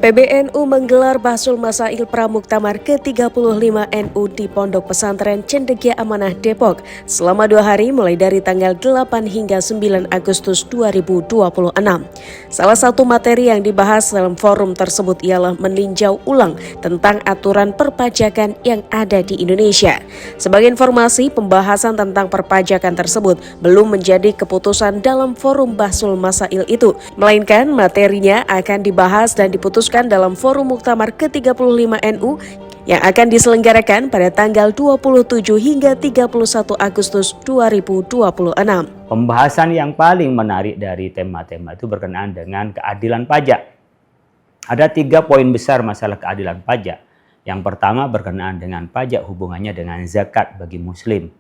PBNU menggelar Bahsul Masail Pramuktamar ke-35 NU di Pondok Pesantren Cendekia Amanah Depok selama 2 hari mulai dari tanggal 8 hingga 9 Agustus 2026. Salah satu materi yang dibahas dalam forum tersebut ialah meninjau ulang tentang aturan perpajakan yang ada di Indonesia. Sebagai informasi, pembahasan tentang perpajakan tersebut belum menjadi keputusan dalam forum Bahsul Masail itu, melainkan materinya akan dibahas dan diputuskan dalam Forum Muktamar ke-35 NU yang akan diselenggarakan pada tanggal 27 hingga 31 Agustus 2026. Pembahasan yang paling menarik dari tema-tema itu berkenaan dengan keadilan pajak. Ada 3 poin besar masalah keadilan pajak. Yang pertama berkenaan dengan pajak, hubungannya dengan zakat bagi muslim.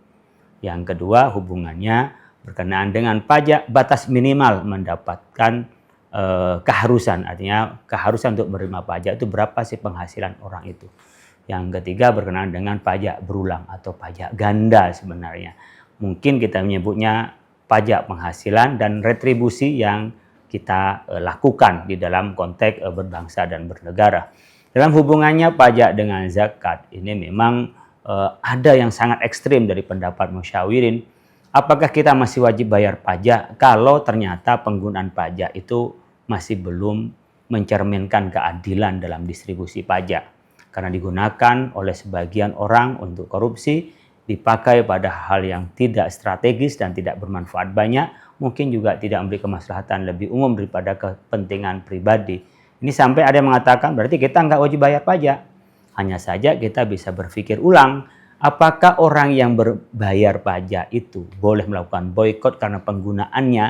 Yang kedua hubungannya berkenaan dengan pajak batas minimal mendapatkan keharusan, artinya keharusan untuk menerima pajak itu berapa sih penghasilan orang itu. Yang ketiga berkenaan dengan pajak berulang atau pajak ganda sebenarnya. Mungkin kita menyebutnya pajak penghasilan dan retribusi yang kita lakukan di dalam konteks berbangsa dan bernegara. Dalam hubungannya pajak dengan zakat ini memang ada yang sangat ekstrim dari pendapat musyawirin. Apakah kita masih wajib bayar pajak kalau ternyata penggunaan pajak itu masih belum mencerminkan keadilan dalam distribusi pajak? Karena digunakan oleh sebagian orang untuk korupsi, dipakai pada hal yang tidak strategis dan tidak bermanfaat banyak, mungkin juga tidak memberi kemaslahatan lebih umum daripada kepentingan pribadi. Ini sampai ada yang mengatakan berarti kita nggak wajib bayar pajak. Hanya saja kita bisa berpikir ulang, apakah orang yang berbayar pajak itu boleh melakukan boikot karena penggunaannya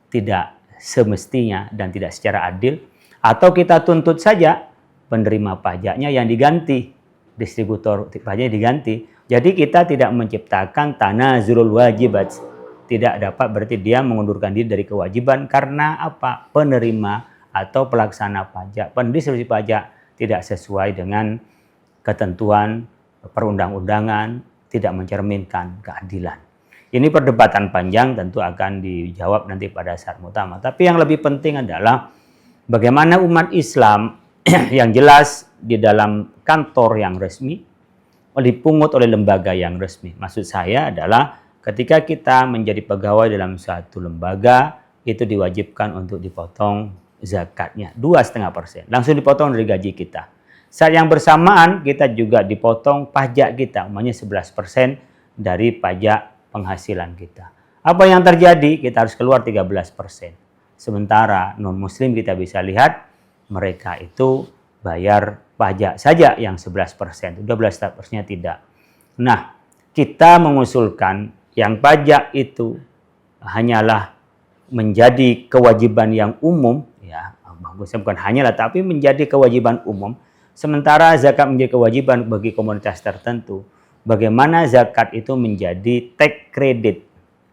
tidak semestinya dan tidak secara adil? Atau kita tuntut saja penerima pajaknya yang diganti, distributor pajaknya diganti. Jadi kita tidak menciptakan tanazulul wajibat. Tidak dapat berarti dia mengundurkan diri dari kewajiban karena apa? Penerima atau pelaksana pajak, pendistribusi pajak tidak sesuai dengan ketentuan perundang-undangan, tidak mencerminkan keadilan. Ini perdebatan panjang, tentu akan dijawab nanti pada saat muktamar. Tapi yang lebih penting adalah bagaimana umat Islam yang jelas di dalam kantor yang resmi, dipungut oleh lembaga yang resmi. Maksud saya adalah ketika kita menjadi pegawai dalam suatu lembaga, itu diwajibkan untuk dipotong zakatnya 2,5%. Langsung dipotong dari gaji kita. Saat yang bersamaan kita juga dipotong pajak kita, namanya 11% dari pajak penghasilan kita. Apa yang terjadi? Kita harus keluar 13%. Sementara non-muslim kita bisa lihat mereka itu bayar pajak saja yang 11%. 12%-nya tidak. Nah, kita mengusulkan yang pajak itu hanyalah menjadi kewajiban yang umum, ya, bagusnya bukan hanyalah tapi menjadi kewajiban umum. Sementara zakat menjadi kewajiban bagi komunitas tertentu. Bagaimana zakat itu menjadi tax credit?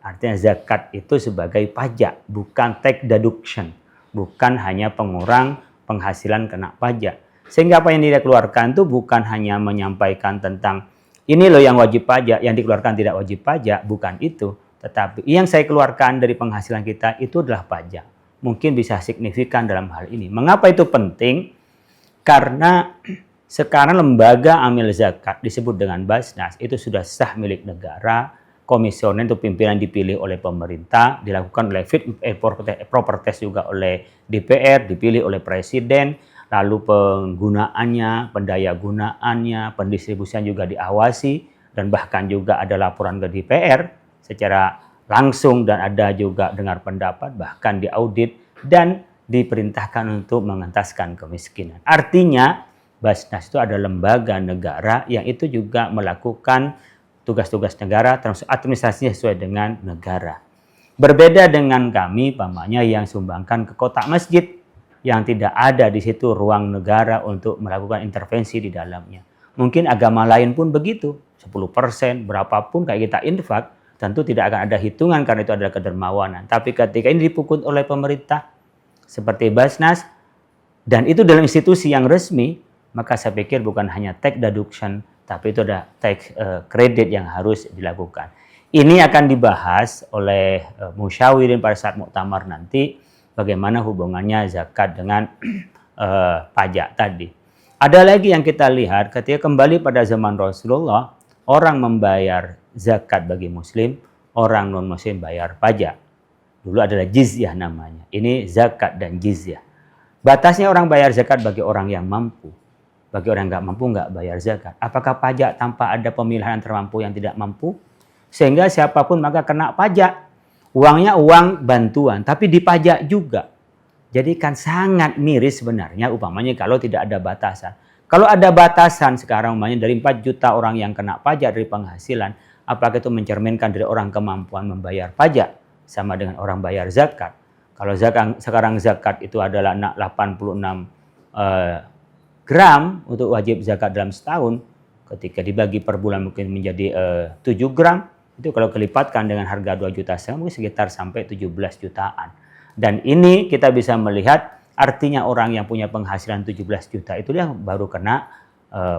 Artinya zakat itu sebagai pajak, bukan tax deduction. Bukan hanya pengurang penghasilan kena pajak. Sehingga apa yang dia keluarkan itu bukan hanya menyampaikan tentang ini loh yang wajib pajak, yang dikeluarkan tidak wajib pajak, bukan itu. Tetapi yang saya keluarkan dari penghasilan kita itu adalah pajak. Mungkin bisa signifikan dalam hal ini. Mengapa itu penting? Karena sekarang lembaga amil zakat disebut dengan Basnas itu sudah sah milik negara. Komisioner itu pimpinan dipilih oleh pemerintah, dilakukan oleh fit and proper test juga oleh DPR, dipilih oleh presiden. Lalu penggunaannya, pendaya gunaannya, pendistribusian juga diawasi dan bahkan juga ada laporan ke DPR secara langsung dan ada juga dengar pendapat, bahkan diaudit dan diperintahkan untuk mengentaskan kemiskinan. Artinya Basnas itu adalah lembaga negara yang itu juga melakukan tugas-tugas negara termasuk administrasinya sesuai dengan negara. Berbeda dengan kami pamannya yang sumbangkan ke kotak masjid yang tidak ada di situ ruang negara untuk melakukan intervensi di dalamnya. Mungkin agama lain pun begitu, 10%, berapapun kayak kita infak, tentu tidak akan ada hitungan karena itu adalah kedermawanan. Tapi ketika ini dipukul oleh pemerintah, seperti Basnas, dan itu dalam institusi yang resmi, maka saya pikir bukan hanya tax deduction, tapi itu ada tax credit yang harus dilakukan. Ini akan dibahas oleh musyawirin pada saat muktamar nanti, bagaimana hubungannya zakat dengan pajak tadi. Ada lagi yang kita lihat ketika kembali pada zaman Rasulullah, orang membayar zakat bagi muslim, orang non-muslim bayar pajak. Dulu adalah jizyah namanya. Ini zakat dan jizyah. Batasnya orang bayar zakat bagi orang yang mampu. Bagi orang nggak mampu nggak bayar zakat. Apakah pajak tanpa ada pemilihan termampu yang tidak mampu? Sehingga siapapun maka kena pajak. Uangnya uang bantuan, tapi dipajak juga. Jadi kan sangat miris sebenarnya umpamanya kalau tidak ada batasan. Kalau ada batasan sekarang umpamanya dari 4 juta orang yang kena pajak dari penghasilan, apakah itu mencerminkan dari orang kemampuan membayar pajak sama dengan orang bayar zakat? Kalau sekarang zakat itu adalah 86 gram untuk wajib zakat dalam setahun, ketika dibagi per bulan mungkin menjadi 7 gram, itu kalau kelipatkan dengan harga 2,5 juta mungkin sekitar sampai 17 jutaan. Dan ini kita bisa melihat artinya orang yang punya penghasilan 17 juta itu dia baru kena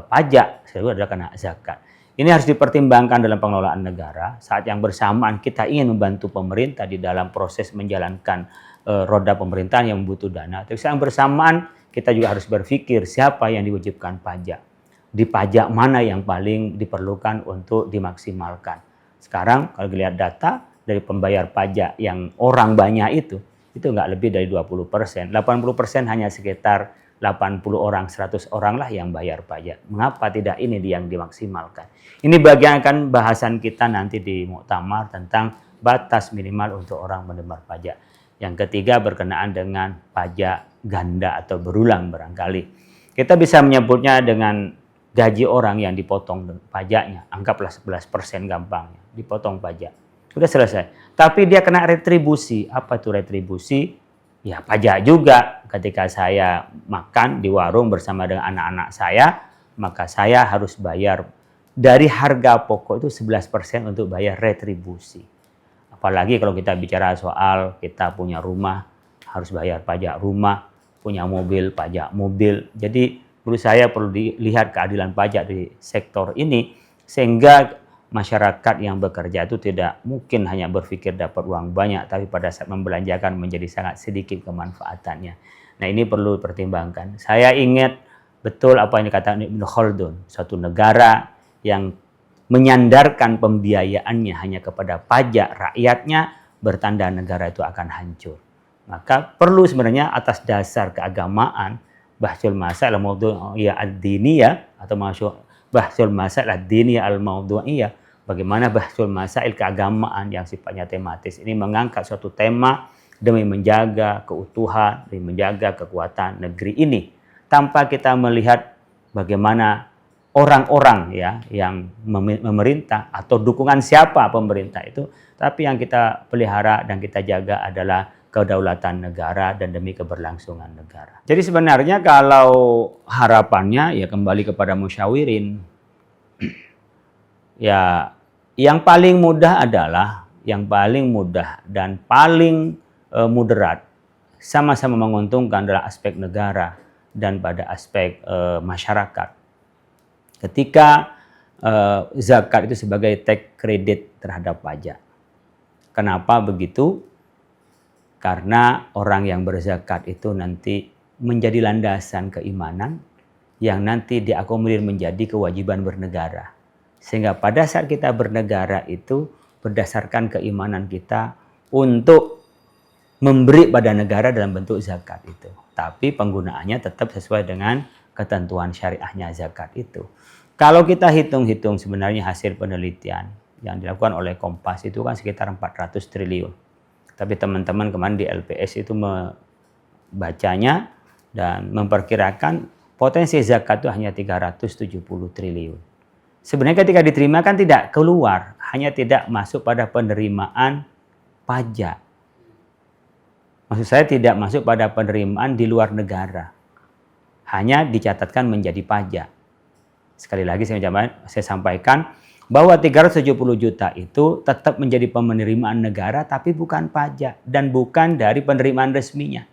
pajak, selalu adalah kena zakat. Ini harus dipertimbangkan dalam pengelolaan negara. Saat yang bersamaan kita ingin membantu pemerintah di dalam proses menjalankan roda pemerintahan yang butuh dana. Tapi saat yang bersamaan kita juga harus berpikir siapa yang diwajibkan pajak. Di pajak mana yang paling diperlukan untuk dimaksimalkan. Sekarang kalau lihat data dari pembayar pajak yang orang banyak itu nggak lebih dari 20%. 80% hanya sekitar 80 orang, 100 orang lah yang bayar pajak. Mengapa tidak ini yang dimaksimalkan? Ini bagian akan bahasan kita nanti di muktamar tentang batas minimal untuk orang menerima pajak. Yang ketiga berkenaan dengan pajak ganda atau berulang barangkali. Kita bisa menyebutnya dengan gaji orang yang dipotong pajaknya. Anggaplah 11% gampangnya, dipotong pajak. Sudah selesai. Tapi dia kena retribusi. Apa itu retribusi? Ya pajak juga. Ketika saya makan di warung bersama dengan anak-anak saya, maka saya harus bayar dari harga pokok itu 11% untuk bayar retribusi. Apalagi kalau kita bicara soal kita punya rumah, harus bayar pajak rumah, punya mobil, pajak mobil. Jadi menurut saya perlu dilihat keadilan pajak di sektor ini sehingga masyarakat yang bekerja itu tidak mungkin hanya berpikir dapat uang banyak, tapi pada saat membelanjakan menjadi sangat sedikit kemanfaatannya. Nah ini perlu dipertimbangkan. Saya ingat betul apa yang dikatakan Ibnu Khaldun, suatu negara yang menyandarkan pembiayaannya hanya kepada pajak rakyatnya, bertanda negara itu akan hancur. Maka perlu sebenarnya atas dasar keagamaan, bahsul masalah al-mawdu'iyah ad-diniyah atau bahsul masalah ad-diniyah al-mawdu'iyah. Bagaimana bahsul masail keagamaan yang sifatnya tematis ini mengangkat suatu tema demi menjaga keutuhan, demi menjaga kekuatan negeri ini. Tanpa kita melihat bagaimana orang-orang ya yang memerintah atau dukungan siapa pemerintah itu, tapi yang kita pelihara dan kita jaga adalah kedaulatan negara dan demi keberlangsungan negara. Jadi sebenarnya kalau harapannya ya kembali kepada musyawirin. Ya, yang paling mudah dan paling moderat sama-sama menguntungkan adalah aspek negara dan pada aspek masyarakat. Ketika zakat itu sebagai tax credit terhadap pajak. Kenapa begitu? Karena orang yang berzakat itu nanti menjadi landasan keimanan yang nanti diakomodir menjadi kewajiban bernegara. Sehingga pada saat kita bernegara itu berdasarkan keimanan kita untuk memberi pada negara dalam bentuk zakat itu. Tapi penggunaannya tetap sesuai dengan ketentuan syariahnya zakat itu. Kalau kita hitung-hitung sebenarnya hasil penelitian yang dilakukan oleh Kompas itu kan sekitar 400 triliun. Tapi teman-teman kemarin di LPS itu membacanya dan memperkirakan potensi zakat itu hanya 370 triliun. Sebenarnya ketika diterima kan tidak keluar, hanya tidak masuk pada penerimaan pajak. Maksud saya tidak masuk pada penerimaan di luar negara. Hanya dicatatkan menjadi pajak. Sekali lagi saya sampaikan bahwa 370 juta itu tetap menjadi penerimaan negara tapi bukan pajak dan bukan dari penerimaan resminya.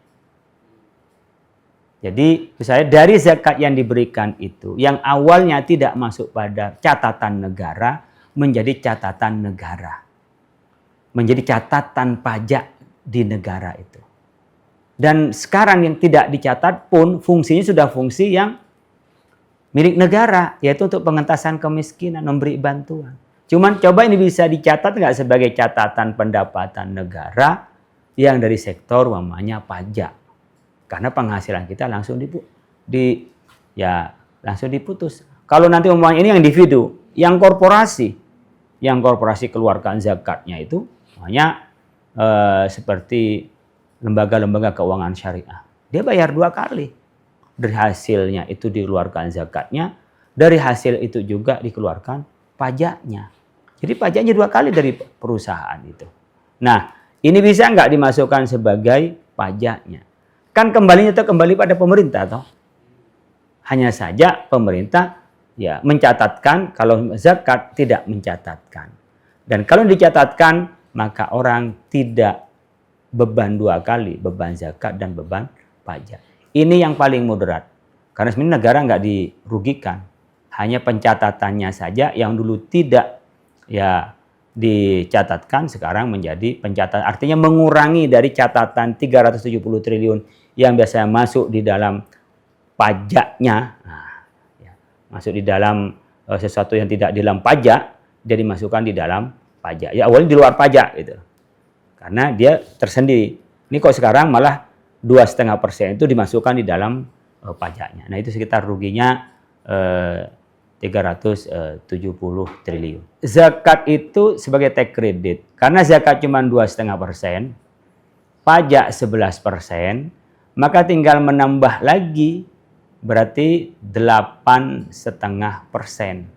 Jadi misalnya dari zakat yang diberikan itu yang awalnya tidak masuk pada catatan negara menjadi catatan negara. Menjadi catatan pajak di negara itu. Dan sekarang yang tidak dicatat pun fungsinya sudah fungsi yang milik negara, yaitu untuk pengentasan kemiskinan, memberi bantuan. Cuman coba ini bisa dicatat nggak sebagai catatan pendapatan negara yang dari sektor umpamanya pajak. Karena penghasilan kita langsung langsung diputus. Kalau nanti umpamanya ini yang individu, yang korporasi keluarkan zakatnya itu umpamanya seperti lembaga-lembaga keuangan syariah. Dia bayar 2 kali. Dari hasilnya itu dikeluarkan zakatnya, dari hasil itu juga dikeluarkan pajaknya. Jadi pajaknya 2 kali dari perusahaan itu. Nah, ini bisa nggak dimasukkan sebagai pajaknya? Kan kembalinya itu kembali pada pemerintah toh. Hanya saja pemerintah ya mencatatkan, kalau zakat tidak mencatatkan. Dan kalau dicatatkan, maka orang tidak beban 2 kali, beban zakat dan beban pajak. Ini yang paling moderat. Karena sebenarnya negara nggak dirugikan. Hanya pencatatannya saja yang dulu tidak dicatatkan sekarang menjadi pencatatan. Artinya mengurangi dari catatan 370 triliun yang biasanya masuk di dalam pajaknya. Masuk di dalam sesuatu yang tidak di dalam pajak, dia dimasukkan di dalam pajak. Ya awalnya di luar pajak gitu. Karena dia tersendiri. Ini kok sekarang malah 2,5% itu dimasukkan di dalam pajaknya. Nah itu sekitar ruginya 370 triliun. Zakat itu sebagai tax credit. Karena zakat cuma 2,5%, pajak 11%, maka tinggal menambah lagi berarti 8,5%. 10,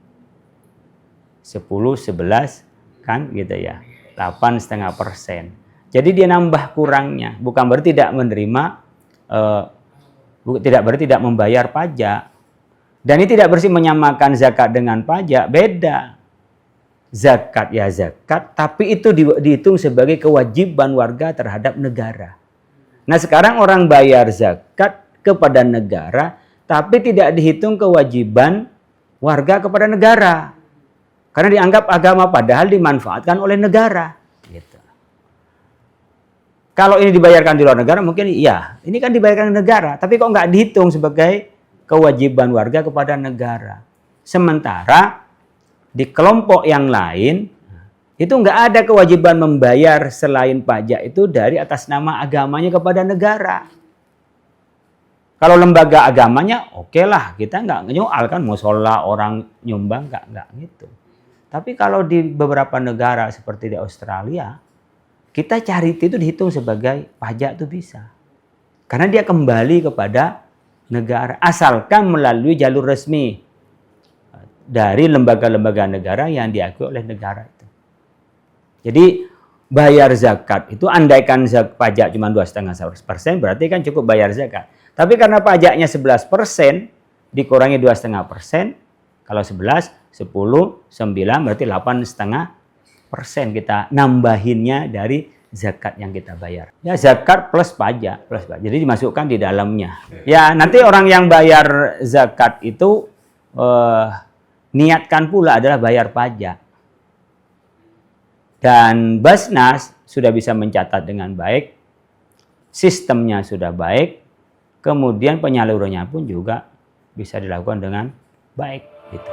11 kan gitu ya. 8,5%. Jadi dia nambah kurangnya, bukan berarti tidak menerima, tidak berarti tidak membayar pajak. Dan ini tidak bersih menyamakan zakat dengan pajak, beda. Zakat ya zakat, tapi itu dihitung sebagai kewajiban warga terhadap negara. Nah sekarang orang bayar zakat kepada negara, tapi tidak dihitung kewajiban warga kepada negara. Karena dianggap agama padahal dimanfaatkan oleh negara. Gitu. Kalau ini dibayarkan di luar negara mungkin iya. Ini kan dibayarkan ke negara. Tapi kok nggak dihitung sebagai kewajiban warga kepada negara. Sementara di kelompok yang lain itu nggak ada kewajiban membayar selain pajak itu dari atas nama agamanya kepada negara. Kalau lembaga agamanya oke lah. Kita nggak nyoal kan musola orang nyumbang nggak gitu. Tapi kalau di beberapa negara seperti di Australia, kita charity itu dihitung sebagai pajak itu bisa. Karena dia kembali kepada negara. Asalkan melalui jalur resmi dari lembaga-lembaga negara yang diakui oleh negara itu. Jadi bayar zakat itu andaikan pajak cuma 2,5% berarti kan cukup bayar zakat. Tapi karena pajaknya 11% dikurangi 2,5%, kalau 11, 10, 9 berarti 8,5% kita nambahinnya dari zakat yang kita bayar. Ya zakat plus pajak. Jadi dimasukkan di dalamnya. Ya nanti orang yang bayar zakat itu niatkan pula adalah bayar pajak. Dan Basnas sudah bisa mencatat dengan baik, sistemnya sudah baik, kemudian penyalurannya pun juga bisa dilakukan dengan baik. Gitu.